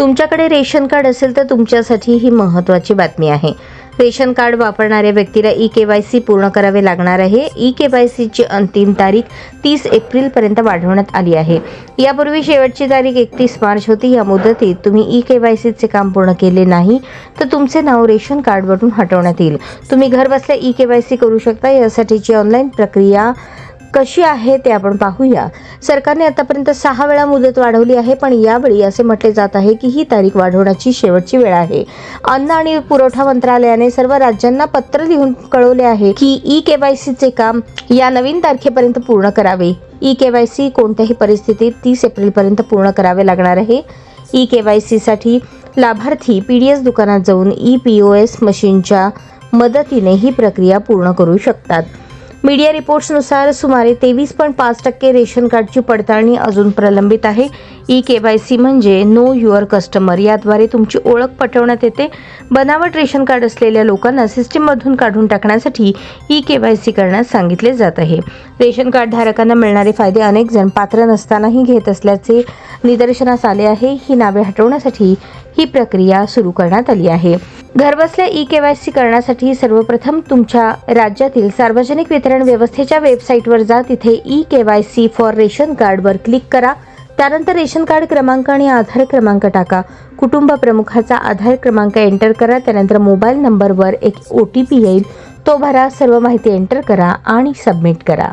तुमच्याकडे ration card असेल तर तुमच्यासाठी ही महत्त्वाची बातमी आहे. रेशन कार्ड वापरणाऱ्या व्यक्तीला ई-केवायसी पूर्ण करावे लागणार आहे. ई-केवायसीची अंतिम तारीख 30 एप्रिलपर्यंत वाढवण्यात आली आहे. यापूर्वी शेवटची तारीख 31 मार्च होती. या मुदतीत तुम्ही ई-केवायसीचे काम पूर्ण केले नाही तर तुमचे नाव रेशन कार्डवरून हटवण्यात येईल. तुम्ही घरबसल्या ई-केवायसी करू शकता. यासाठीची ऑनलाईन प्रक्रिया कशी आहे ते आपण पाहूया. सरकारने आतापर्यंत 6 वेळा मुदत वाढवली आहे, पण यावेळी असे म्हटले जात आहे की ही तारीख वाढवण्याची शेवटची वेळ आहे. अन्न आणि पुरवठा मंत्रालयाने सर्व राज्यांना पत्र लिहून कळवले आहे की ई-केवायसीचे काम या नवीन तारखेपर्यंत पूर्ण करावे. ई-केवायसी कोणत्याही परिस्थितीत 30 एप्रिलपर्यंत पूर्ण करावे लागणार आहे. ई-केवायसीसाठी लाभार्थी पीडीएस दुकानात जाऊन ई-पीओएस मशीनच्या मदतीने ही प्रक्रिया पूर्ण करू शकतात. मीडिया रिपोर्ट्सनुसार सुमारे 23.5% रेशन कार्डची पडताळणी अजून प्रलंबित आहे. ई-केवायसी म्हणजे नो युअर कस्टमर. याद्वारे तुमची ओळख पटवण्यात येते. बनावट रेशन कार्ड असलेल्या लोकांना सिस्टीममधून काढून टाकण्यासाठी ई-केवायसी करण्यास सांगितले जात आहे. रेशन कार्ड धारकांना मिळणारे फायदे अनेक जण पात्र नसतानाही घेत असल्याचे निदर्शनास आले आहे. ही नावे हटवण्यासाठी ही प्रक्रिया सुरू करण्यात आली आहे. घरबसल्या ई-केवायसी करण्यासाठी सर्वप्रथम तुमच्या राज्यातील सार्वजनिक वितरण व्यवस्थेच्या वेबसाईटवर जा. तिथे ई-केवायसी फॉर रेशन कार्डवर क्लिक करा. त्यानंतर रेशन कार्ड क्रमांक आणि आधार क्रमांक टाका. कुटुंब प्रमुखाचा आधार क्रमांक एंटर करा. त्यानंतर मोबाईल नंबरवर एक OTP येईल, तो भरा. सर्व माहिती एंटर करा आणि सबमिट करा.